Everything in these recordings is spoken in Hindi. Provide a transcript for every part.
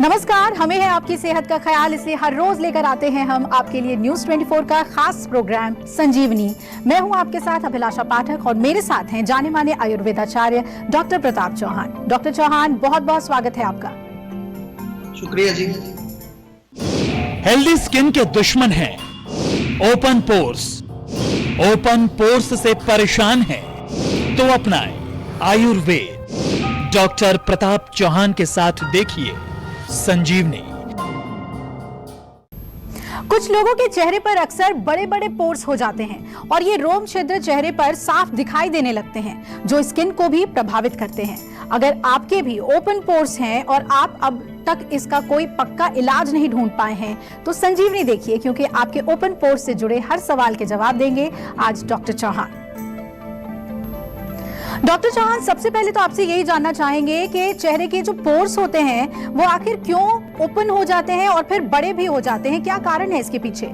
नमस्कार, हमें है आपकी सेहत का ख्याल, इसलिए हर रोज लेकर आते हैं हम आपके लिए न्यूज 24 का खास प्रोग्राम संजीवनी। मैं हूं आपके साथ अभिलाषा पाठक और मेरे साथ हैं जाने माने आयुर्वेदाचार्य डॉक्टर प्रताप चौहान। डॉक्टर चौहान, बहुत बहुत स्वागत है आपका। शुक्रिया जी। हेल्दी स्किन के दुश्मन हैं ओपन पोर्स। ओपन पोर्स से परेशान है तो अपनाएं आयुर्वेद। डॉक्टर प्रताप चौहान के साथ देखिए संजीवनी। कुछ लोगों के चेहरे पर अक्सर बड़े बड़े पोर्स हो जाते हैं और ये रोम छिद्र चेहरे पर साफ दिखाई देने लगते हैं, जो स्किन को भी प्रभावित करते हैं। अगर आपके भी ओपन पोर्स हैं और आप अब तक इसका कोई पक्का इलाज नहीं ढूंढ पाए हैं तो संजीवनी देखिए, क्योंकि आपके ओपन पोर्स से जुड़े हर सवाल के जवाब देंगे आज डॉक्टर चौहान। डॉक्टर चौहान, सबसे पहले तो आपसे यही जानना चाहेंगे कि चेहरे के जो पोर्स होते हैं वो आखिर क्यों ओपन हो जाते हैं और फिर बड़े भी हो जाते हैं, क्या कारण है इसके पीछे?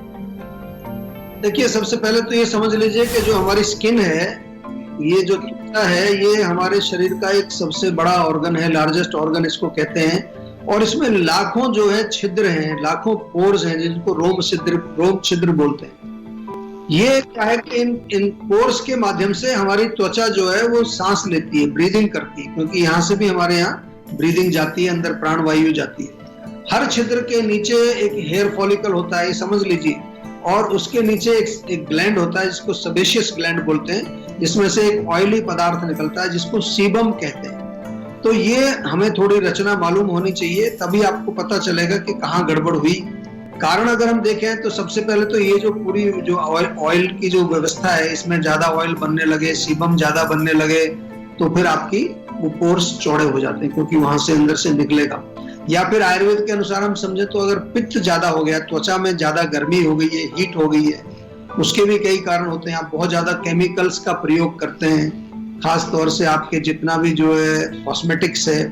देखिए, सबसे पहले तो ये समझ लीजिए कि जो हमारी स्किन है, ये जो त्वचा है, ये हमारे शरीर का एक सबसे बड़ा ऑर्गन है, लार्जेस्ट ऑर्गन इसको कहते हैं। और इसमें लाखों जो है छिद्र हैं, लाखों पोर्स हैं, जिनको रोम छिद्र बोलते हैं। ये क्या है कि इन पोर्स के माध्यम से हमारी त्वचा जो है वो सांस लेती है, ब्रीदिंग करती है, क्योंकि यहाँ से भी हमारे यहाँ ब्रीदिंग जाती है, अंदर प्राणवायु जाती है। हर छिद्र के नीचे एक हेयर फॉलिकल होता है, ये समझ लीजिए, और उसके नीचे एक ग्लैंड होता है जिसको सेबेशियस ग्लैंड बोलते हैं, जिसमें से एक ऑयली पदार्थ निकलता है जिसको सीबम कहते हैं। तो ये हमें थोड़ी रचना मालूम होनी चाहिए, तभी आपको पता चलेगा कि कहाँ गड़बड़ हुई। कारण अगर हम देखें तो सबसे पहले तो ये जो पूरी जो ऑयल की जो व्यवस्था है, इसमें ज्यादा ऑयल बनने लगे, सीबम ज्यादा बनने लगे, तो फिर आपकी वो पोर्स चौड़े हो जाते हैं, क्योंकि वहां से अंदर से निकलेगा। या फिर आयुर्वेद के अनुसार हम समझे तो अगर पित्त ज्यादा हो गया, त्वचा में ज्यादा गर्मी हो गई है, हीट हो गई है, उसके भी कई कारण होते हैं। आप बहुत ज्यादा केमिकल्स का प्रयोग करते हैं, खास तौर से आपके जितना भी जो है कॉस्मेटिक्स है,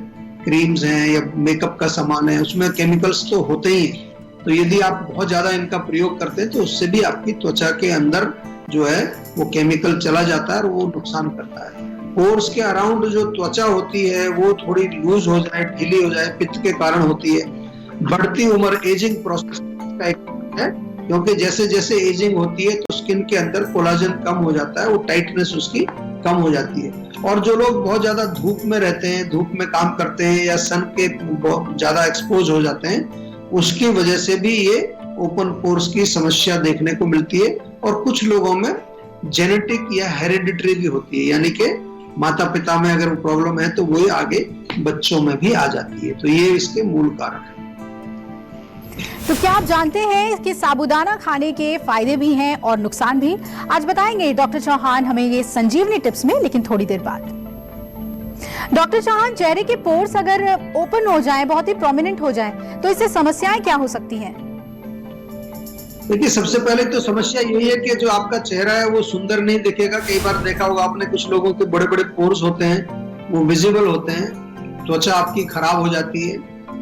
क्रीम्स हैं या मेकअप का सामान है, उसमें केमिकल्स तो होते ही हैं। तो यदि आप बहुत ज्यादा इनका प्रयोग करते हैं तो उससे भी आपकी त्वचा के अंदर जो है वो केमिकल चला जाता है और वो नुकसान करता है। पोर्स के अराउंड जो त्वचा होती है वो थोड़ी लूज हो जाए, ढीली हो जाए, पित्त के कारण होती है। बढ़ती उम्र, एजिंग प्रोसेस का एक है, क्योंकि जैसे जैसे एजिंग होती है तो स्किन के अंदर कोलाजन कम हो जाता है, वो टाइटनेस उसकी कम हो जाती है। और जो लोग बहुत ज्यादा धूप में रहते हैं, धूप में काम करते हैं या सन के बहुत ज्यादा एक्सपोज हो जाते हैं, उसकी वजह से भी ये ओपन पोर्स की समस्या देखने को मिलती है। और कुछ लोगों में जेनेटिक या हेरिडिटरी भी होती है, यानी कि माता पिता में अगर प्रॉब्लम है तो वो आगे बच्चों में भी आ जाती है। तो ये इसके मूल कारण है। तो क्या आप जानते हैं कि साबूदाना खाने के फायदे भी हैं और नुकसान भी? आज बताएंगे डॉक्टर चौहान हमें ये संजीवनी टिप्स में, लेकिन थोड़ी देर बाद। डॉक्टर चौहान, चेहरे के पोर्स अगर ओपन हो जाएं, बहुत ही प्रोमिनेंट हो जाएं, तो इससे समस्याएं क्या हो सकती हैं? देखिए, सबसे पहले तो समस्या यही है कि जो आपका चेहरा है वो सुंदर नहीं दिखेगा। कई बार देखा होगा आपने, कुछ लोगों के बड़े बड़े पोर्स होते हैं, वो विजिबल होते हैं, त्वचा आपकी खराब हो जाती है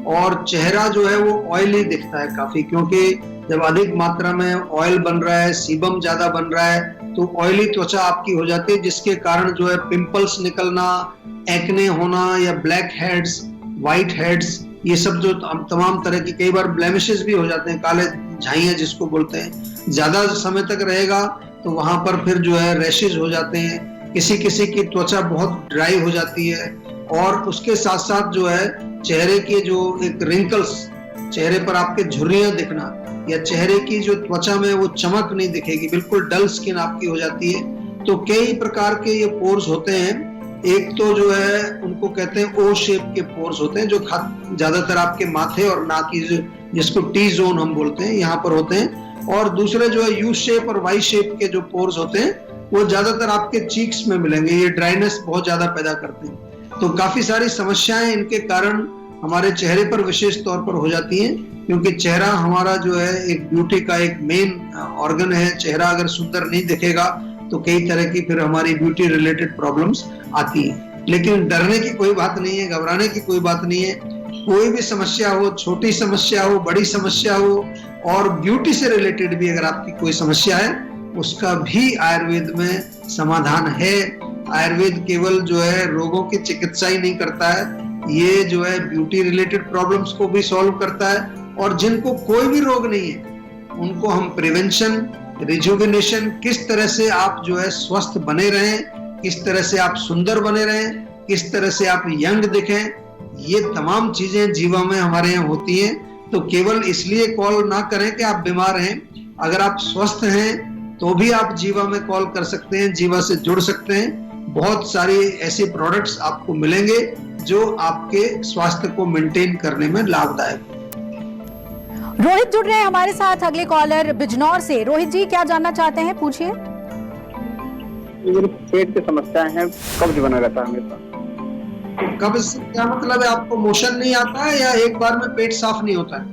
और चेहरा जो है वो ऑयली दिखता है काफी, क्योंकि जब अधिक मात्रा में ऑयल बन रहा है, सीबम ज्यादा बन रहा है, तो ऑयली त्वचा आपकी हो जाती है, जिसके कारण जो है पिंपल्स निकलना, एक्ने होना या ब्लैक हेड्स, व्हाइट हेड्स, ये सब जो तमाम तरह की, कई बार ब्लेमिशेस भी हो जाते हैं, काले झाइयां जिसको बोलते हैं। ज्यादा समय तक रहेगा तो वहां पर फिर जो है रैशेज हो जाते हैं। किसी किसी की त्वचा बहुत ड्राई हो जाती है और उसके साथ साथ जो है चेहरे के जो एक रिंकल्स, चेहरे पर आपके झुर्रियां दिखना या चेहरे की जो त्वचा में वो चमक नहीं दिखेगी, बिल्कुल डल स्किन आपकी हो जाती है। तो कई प्रकार के ये पोर्स होते हैं। एक तो जो है उनको कहते हैं ओ शेप के पोर्स होते हैं, जो ज्यादातर आपके माथे और नाक की, जिसको टी जोन हम बोलते हैं, यहाँ पर होते हैं। और दूसरे जो है यू शेप और वाई शेप के जो पोर्स होते हैं वो ज्यादातर आपके चीक्स में मिलेंगे। ये ड्राइनेस बहुत ज्यादा पैदा करते हैं। तो काफी सारी समस्याएं इनके कारण हमारे चेहरे पर विशेष तौर पर हो जाती हैं, क्योंकि चेहरा हमारा जो है एक ब्यूटी का एक मेन ऑर्गन है। चेहरा अगर सुंदर नहीं दिखेगा तो कई तरह की फिर हमारी ब्यूटी रिलेटेड प्रॉब्लम्स आती हैं। लेकिन डरने की कोई बात नहीं है, घबराने की कोई बात नहीं है। कोई भी समस्या हो, छोटी समस्या हो, बड़ी समस्या हो, और ब्यूटी से रिलेटेड भी अगर आपकी कोई समस्या है, उसका भी आयुर्वेद में समाधान है। आयुर्वेद केवल जो है रोगों की चिकित्सा ही नहीं करता है, ये जो है ब्यूटी रिलेटेड प्रॉब्लम्स को भी सॉल्व करता है, और जिनको कोई भी रोग नहीं है उनको हम प्रिवेंशन, रिजुविनेशन, किस तरह से आप जो है स्वस्थ बने रहें, किस तरह से आप सुंदर बने रहें, किस तरह से आप यंग दिखें, ये तमाम चीजें जीवा में हमारे यहाँ होती हैं। तो केवल इसलिए कॉल ना करें कि आप बीमार हैं, अगर आप स्वस्थ हैं तो भी आप जीवा में कॉल कर सकते हैं, जीवा से जुड़ सकते हैं। बहुत सारी ऐसी प्रोडक्ट्स आपको मिलेंगे जो आपके स्वास्थ्य को मेंटेन करने में लाभदायक। रोहित जुड़ रहे हैं हमारे साथ, अगले कॉलर बिजनौर से। रोहित जी, क्या जानना चाहते हैं, पूछिए। मेरे पेट की समस्याएं हैं, कब्ज बना रहता है हमेशा। कब्ज क्या मतलब है? आपको मोशन नहीं आता है या एक बार में पेट साफ नहीं होता है?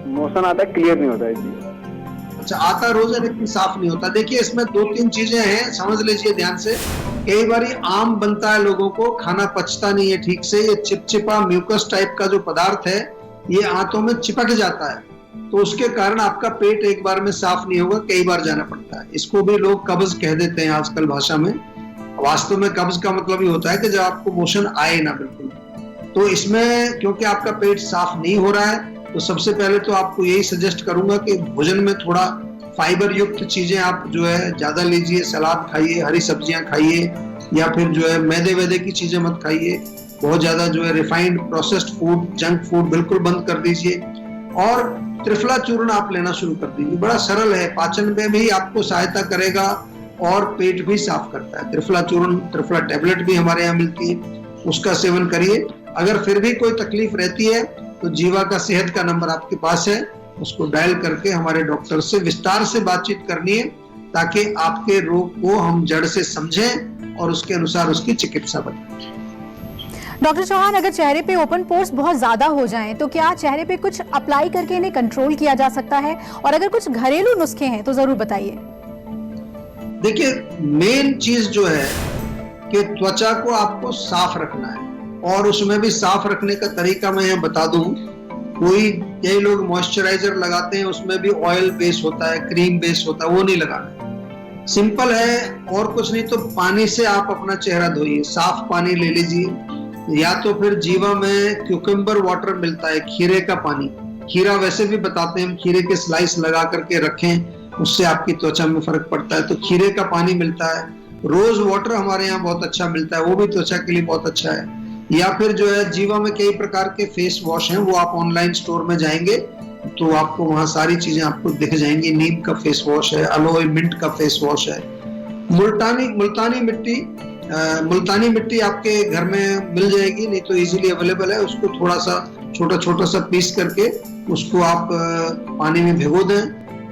मोशन आता है, क्लियर नहीं होता है जी। अच्छा, आता रोज है लेकिन साफ नहीं होता। देखिए, इसमें 2-3 चीजें हैं, समझ लीजिए ध्यान से। कई बार आम बनता है, लोगों को खाना पचता नहीं है ठीक से, ये चिपचिपा म्यूकस टाइप का जो पदार्थ है ये आंतों में चिपक जाता है, तो उसके कारण आपका पेट एक बार में साफ नहीं होगा, कई बार जाना पड़ता है। इसको भी लोग कब्ज कह देते हैं आजकल भाषा में। वास्तव में कब्ज का मतलब ही होता है कि जब आपको मोशन आए ना बिल्कुल। तो इसमें क्योंकि आपका पेट साफ नहीं हो रहा है, तो सबसे पहले तो आपको यही सजेस्ट करूंगा कि भोजन में थोड़ा फाइबर युक्त चीजें आप जो है ज्यादा लीजिए, सलाद खाइए, हरी सब्जियां खाइए, या फिर जो है मैदे वैदे की चीजें मत खाइए। बहुत ज्यादा जो है refined processed food, junk food बिल्कुल बंद कर दीजिए, और त्रिफला चूर्ण आप लेना शुरू कर दीजिए। बड़ा सरल है, पाचन में भी आपको सहायता करेगा और पेट भी साफ करता है। त्रिफला चूर्ण, त्रिफला टेबलेट भी हमारे यहाँ मिलती है, उसका सेवन करिए। अगर फिर भी कोई तकलीफ रहती है तो जीवा का सेहत का नंबर आपके पास है, उसको डायल करके हमारे डॉक्टर से विस्तार से बातचीत करनी है, ताकि आपके रोग को हम जड़ से समझें और उसके अनुसार उसकी चिकित्सा बताएं। डॉक्टर चौहान, अगर चेहरे पे ओपन पोर्स बहुत ज्यादा हो जाएं, तो क्या चेहरे पे कुछ अप्लाई करके इन्हें कंट्रोल किया जा सकता है? और अगर कुछ घरेलू नुस्खे हैं तो जरूर बताइए। देखिए, मेन चीज जो है कि त्वचा को आपको साफ रखना है, और उसमें भी साफ रखने का तरीका मैं यहाँ बता दूं। कई लोग मॉइस्चराइजर लगाते हैं, उसमें भी ऑयल बेस होता है, क्रीम बेस होता है, वो नहीं लगाना। सिंपल है, और कुछ नहीं तो पानी से आप अपना चेहरा धोइए, साफ पानी ले लीजिए, या तो फिर जीवा में क्यूकम्बर वाटर मिलता है, खीरे का पानी। खीरा वैसे भी बताते हैं हम, खीरे के स्लाइस लगा करके रखें, उससे आपकी त्वचा में फर्क पड़ता है, तो खीरे का पानी मिलता है। रोज वाटर हमारे यहाँ बहुत अच्छा मिलता है, वो भी त्वचा के लिए बहुत अच्छा है। या फिर जो है जीवा में कई प्रकार के फेस वॉश हैं, वो आप ऑनलाइन स्टोर में जाएंगे तो आपको वहां सारी चीजें आपको दिख जाएंगी। नीम का फेस वॉश है, अलोए मिंट का फेस वॉश है, मुल्तानी मिट्टी आपके घर में मिल जाएगी, नहीं तो इजीली अवेलेबल है। उसको थोड़ा सा छोटा सा पीस करके उसको आप पानी में भिगो दें,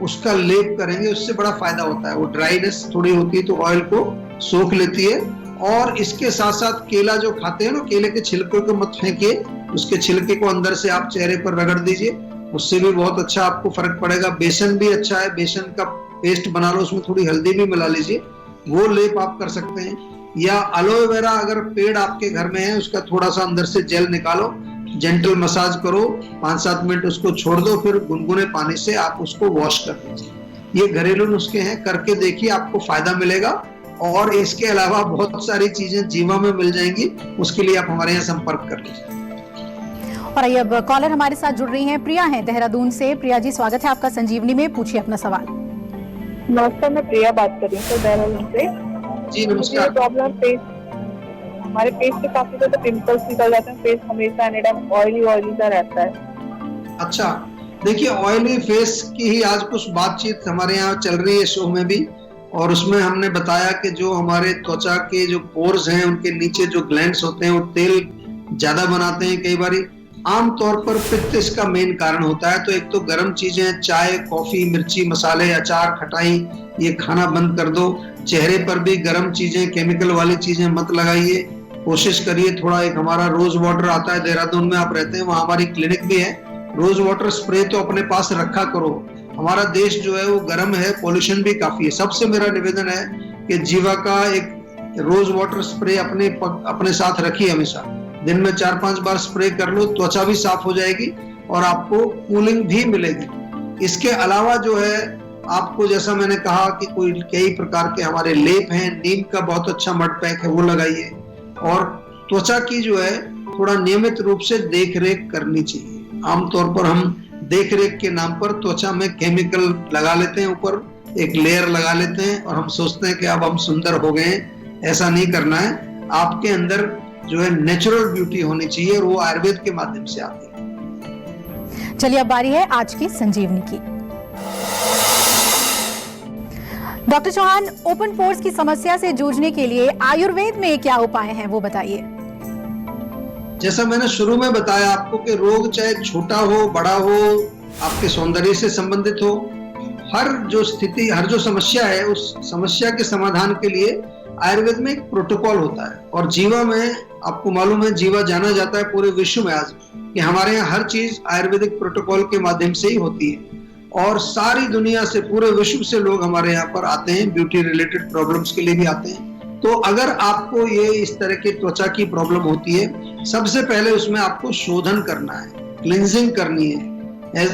उसका लेप करेंगे, उससे बड़ा फायदा होता है। वो ड्राइनेस थोड़ी होती है तो ऑयल को सोख लेती है। और इसके साथ साथ केला जो खाते हैं ना, केले के छिलके को मत फेंकिए, उसके छिलके को अंदर से आप चेहरे पर रगड़ दीजिए, उससे भी बहुत अच्छा आपको फर्क पड़ेगा। बेसन भी अच्छा है, बेसन का पेस्ट बना लो, उसमें थोड़ी हल्दी भी मिला लीजिए, वो लेप आप कर सकते हैं। या एलोवेरा अगर पेड़ आपके घर में है, उसका थोड़ा सा अंदर से जेल निकालो, जेंटल मसाज करो, 5-7 मिनट उसको छोड़ दो, फिर गुनगुने पानी से आप उसको वॉश कर दीजिए। ये घरेलू नुस्खे हैं, करके देखिए, आपको फायदा मिलेगा। और इसके अलावा बहुत सारी चीजें जीवा में मिल जाएंगी, उसके लिए आप हमारे यहाँ संपर्क कर लीजिए। और आइए अब कॉलर हमारे साथ जुड़ रही हैं, प्रिया हैं देहरादून से। प्रिया जी, स्वागत है आपका संजीवनी में, पूछिए अपना सवाल। नमस्कार, मैं प्रिया बात कर रही हूँ देहरादून से। जी नमस्कार। प्रॉब्लम फेस, हमारे फेस पे काफी ज्यादा पिंपल्स निकल जाते हैं, फेस हमेशा एनीटाइम ऑयली सा रहता है। अच्छा, देखिए, ऑयली फेस की ही आज कुछ बातचीत हमारे यहाँ चल रही है शो में भी, और उसमें हमने बताया कि जो हमारे त्वचा के जो पोर्स हैं, उनके नीचे जो ग्लैंड्स होते हैं वो तेल ज्यादा बनाते हैं कई बार। आमतौर पर पित्त इसका मेन कारण होता है। तो एक तो गर्म चीजें, चाय, कॉफी, मिर्ची, मसाले, अचार, खटाई, ये खाना बंद कर दो। चेहरे पर भी गर्म चीजें, केमिकल वाली चीजें मत लगाइए। कोशिश करिए थोड़ा, एक हमारा रोज वाटर आता है, देहरादून में आप रहते हैं, वहाँ हमारी क्लिनिक भी है। रोज वाटर स्प्रे तो अपने पास रखा करो। हमारा देश जो है वो गर्म है, पॉल्यूशन भी काफी है। सबसे मेरा निवेदन है कि जीवा का एक रोज वाटर स्प्रे अपने साथ रखिए हमेशा। दिन में 4-5 बार स्प्रे कर लो, त्वचा भी साफ हो जाएगी और आपको कूलिंग भी मिलेगी। इसके अलावा जो है आपको, जैसा मैंने कहा कि कई प्रकार के हमारे लेप हैं, नीम का बहुत अच्छा मड पैक है, वो लगाइए। और त्वचा की जो है थोड़ा नियमित रूप से देख रेख करनी चाहिए। आमतौर पर हम देख रेख के नाम पर त्वचा में केमिकल लगा लेते हैं, ऊपर एक लेयर लगा लेते हैं और हम सोचते हैं कि अब हम सुंदर हो गए हैं। ऐसा नहीं करना है। आपके अंदर जो है नेचुरल ब्यूटी होनी चाहिए और वो आयुर्वेद के माध्यम से आती है। चलिए अब बारी है आज की संजीवनी की। डॉक्टर चौहान, ओपन पोर्स की समस्या से जूझने के लिए आयुर्वेद में क्या उपाय हैं वो बताइए। जैसा मैंने शुरू में बताया आपको कि रोग चाहे छोटा हो बड़ा हो, आपके सौंदर्य से संबंधित हो, हर जो स्थिति, हर जो समस्या है, उस समस्या के समाधान के लिए आयुर्वेद में एक प्रोटोकॉल होता है। और जीवा में आपको मालूम है, जीवा जाना जाता है पूरे विश्व में आज कि हमारे यहाँ हर चीज आयुर्वेदिक प्रोटोकॉल के माध्यम से ही होती है। और सारी दुनिया से, पूरे विश्व से लोग हमारे यहाँ पर आते हैं, ब्यूटी रिलेटेड प्रॉब्लम्स के लिए भी आते हैं। तो अगर आपको ये इस तरह की त्वचा की प्रॉब्लम होती है, सबसे पहले उसमें आपको शोधन करना है, क्लींजिंग करनी है।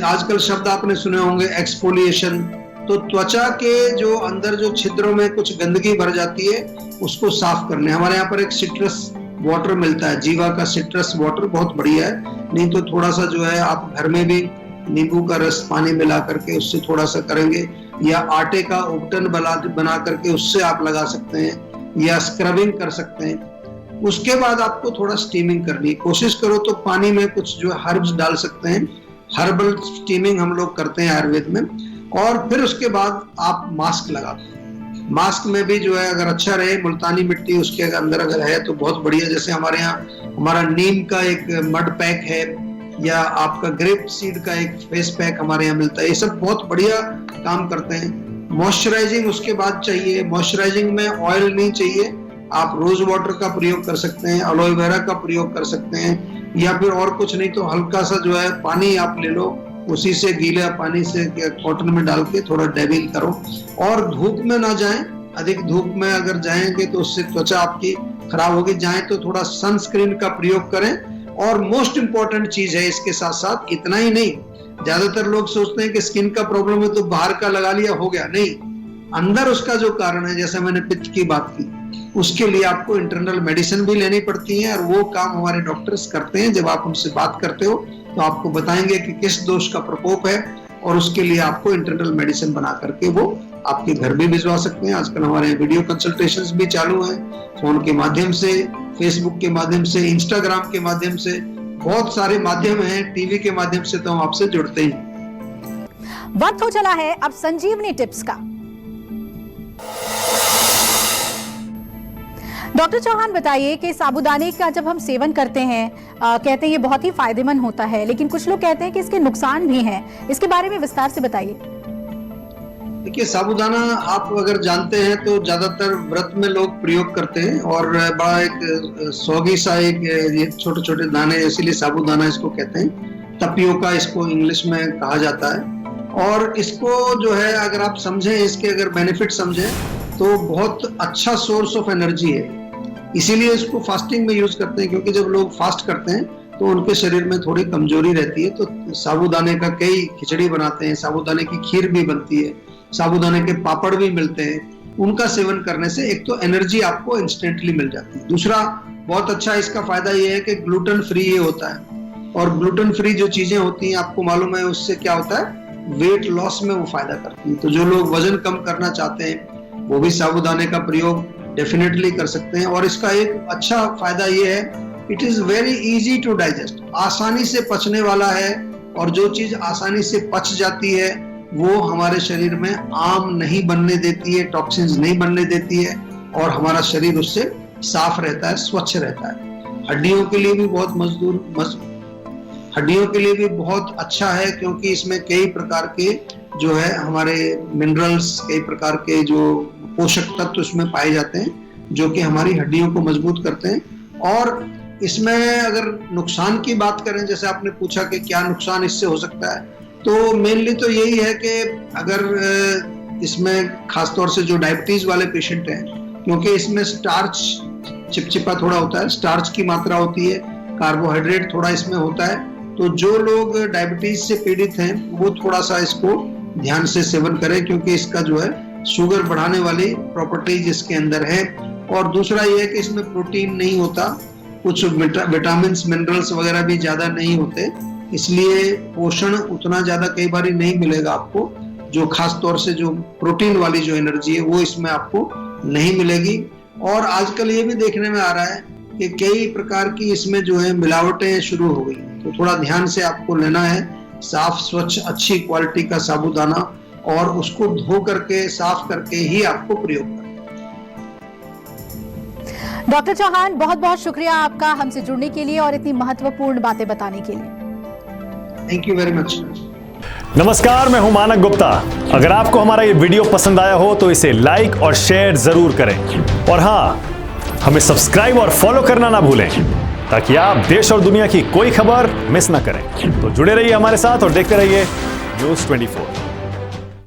आजकल शब्द आपने सुने होंगे एक्सफोलिएशन। तो त्वचा के जो अंदर जो छिद्रों में कुछ गंदगी भर जाती है उसको साफ करने। हमारे यहाँ पर एक सिट्रस वाटर मिलता है, जीवा का सिट्रस वाटर, बहुत बढ़िया है। नहीं तो थोड़ा सा जो है आप घर में भी नींबू का रस पानी मिला करके उससे थोड़ा सा करेंगे, या आटे का उपटन बना करके उससे आप लगा सकते हैं, या स्क्रबिंग कर सकते हैं। उसके बाद आपको थोड़ा स्टीमिंग करनी है। कोशिश करो तो पानी में कुछ जो हर्ब्स डाल सकते हैं, हर्बल स्टीमिंग हम लोग करते हैं आयुर्वेद में। और फिर उसके बाद आप मास्क लगाते हैं। मास्क में भी जो है अगर अच्छा रहे, मुल्तानी मिट्टी उसके अंदर अगर है तो बहुत बढ़िया। जैसे हमारे यहाँ हमारा नीम का एक मड पैक है, या आपका ग्रेप सीड का एक फेस पैक हमारे यहाँ मिलता है। ये सब बहुत बढ़िया काम करते हैं। मॉइस्चराइजिंग उसके बाद चाहिए। मॉइस्चराइजिंग में ऑयल नहीं चाहिए, आप रोज वाटर का प्रयोग कर सकते हैं, एलोवेरा का प्रयोग कर सकते हैं, या फिर और कुछ नहीं तो हल्का सा जो है पानी आप ले लो, उसी से गीला पानी से कॉटन में डाल के थोड़ा डैबिंग करो। और धूप में ना जाएं, अधिक धूप में अगर जाएंगे तो उससे त्वचा आपकी खराब होगी। जाएं तो थोड़ा सनस्क्रीन का प्रयोग करें। और मोस्ट इंपॉर्टेंट चीज है इसके साथ साथ, इतना ही नहीं, ज्यादातर लोग सोचते हैं कि स्किन का प्रॉब्लम है तो बाहर का लगा लिया हो गया, नहीं। अंदर उसका जो कारण है, जैसे मैंने पित्त की बात की, उसके लिए आपको इंटरनल मेडिसिन भी लेनी पड़ती है। और वो काम हमारे डॉक्टर्स करते हैं। जब आप उनसे बात करते हो तो आपको बताएंगे कि किस दोष का प्रकोप है, और उसके लिए आपको इंटरनल मेडिसिन बना करके वो आपके घर भी भिजवा सकते हैं। आजकल हमारे वीडियो कंसल्टेशंस भी चालू हैं, फोन के माध्यम से, फेसबुक के माध्यम से, इंस्टाग्राम के माध्यम से, बहुत सारे माध्यम हैं, टीवी के माध्यम से तो हम आपसे जुड़ते ही। वक्त हो चला है अब संजीवनी टिप्स का। डॉक्टर चौहान बताइए कि साबूदाने का जब हम सेवन करते हैं, कहते हैं ये बहुत ही फायदेमंद होता है, लेकिन कुछ लोग कहते हैं कि इसके नुकसान भी हैं। इसके बारे में विस्तार से बताइए। देखिए, साबूदाना आप अगर जानते हैं तो ज्यादातर व्रत में लोग प्रयोग करते हैं, और बड़ा एक सौगी सा एक छोटे छोटे दाने, इसीलिए साबूदाना इसको कहते हैं। तपियोका इसको इंग्लिश में कहा जाता है। और इसको जो है अगर आप समझें, इसके अगर बेनिफिट समझें तो बहुत अच्छा सोर्स ऑफ एनर्जी है। इसीलिए इसको फास्टिंग में यूज करते हैं, क्योंकि जब लोग फास्ट करते हैं तो उनके शरीर में थोड़ी कमजोरी रहती है। तो साबूदाने का कई खिचड़ी बनाते हैं, साबूदाने की खीर भी बनती है, साबूदाने के पापड़ भी मिलते हैं। उनका सेवन करने से एक तो एनर्जी आपको इंस्टेंटली मिल जाती है। दूसरा बहुत अच्छा इसका फायदा ये है कि ग्लूटेन फ्री ये होता है। और ग्लूटेन फ्री जो चीजें होती हैं आपको मालूम है उससे क्या होता है, वेट लॉस में वो फायदा करती है। तो जो लोग वजन कम करना चाहते हैं वो भी साबूदाने का प्रयोग डेफिनेटली कर सकते हैं। और इसका एक अच्छा फायदा ये है, it is very easy to digest, आसानी से पचने वाला है। और जो चीज आसानी से पच जाती है वो हमारे शरीर में आम नहीं बनने देती है, टॉक्सिन्स नहीं बनने देती है, और हमारा शरीर उससे साफ रहता है, स्वच्छ रहता है। हड्डियों के लिए भी बहुत हड्डियों के लिए भी बहुत अच्छा है, क्योंकि इसमें कई प्रकार के जो है हमारे मिनरल्स, कई प्रकार के जो पोषक तत्व उसमें पाए जाते हैं, जो कि हमारी हड्डियों को मजबूत करते हैं। और इसमें अगर नुकसान की बात करें, जैसे आपने पूछा कि क्या नुकसान इससे हो सकता है, तो मेनली तो यही है कि अगर इसमें खासतौर से जो डायबिटीज वाले पेशेंट हैं, क्योंकि इसमें स्टार्च चिपचिपा थोड़ा होता है, स्टार्च की मात्रा होती है, कार्बोहाइड्रेट थोड़ा इसमें होता है। तो जो लोग डायबिटीज से पीड़ित हैं वो थोड़ा सा इसको ध्यान से सेवन करें, क्योंकि इसका जो है शुगर बढ़ाने वाली प्रॉपर्टीज इसके अंदर है। और दूसरा ये है कि इसमें प्रोटीन नहीं होता, कुछ विटामिन मिनरल्स वगैरह भी ज्यादा नहीं होते, इसलिए पोषण उतना ज्यादा कई बार नहीं मिलेगा आपको। जो खास तौर से जो प्रोटीन वाली जो एनर्जी है वो इसमें आपको नहीं मिलेगी। और आजकल ये भी देखने में आ रहा है कि कई प्रकार की इसमें जो है मिलावटें शुरू हो गई, तो थोड़ा ध्यान से आपको लेना है साफ स्वच्छ अच्छी क्वालिटी का साबूदाना, और उसको धो करके साफ करके ही आपको प्रयोग करना है। डॉक्टर चौहान, बहुत बहुत शुक्रिया आपका हमसे जुड़ने के लिए और इतनी महत्वपूर्ण बातें बताने के लिए। Thank you very much. नमस्कार, मैं हूं मानक गुप्ता। अगर आपको हमारा ये वीडियो पसंद आया हो तो इसे लाइक और शेयर जरूर करें, और हाँ, हमें सब्सक्राइब और फॉलो करना ना भूलें ताकि आप देश और दुनिया की कोई खबर मिस ना करें। तो जुड़े रहिए हमारे साथ और देखते रहिए News 24।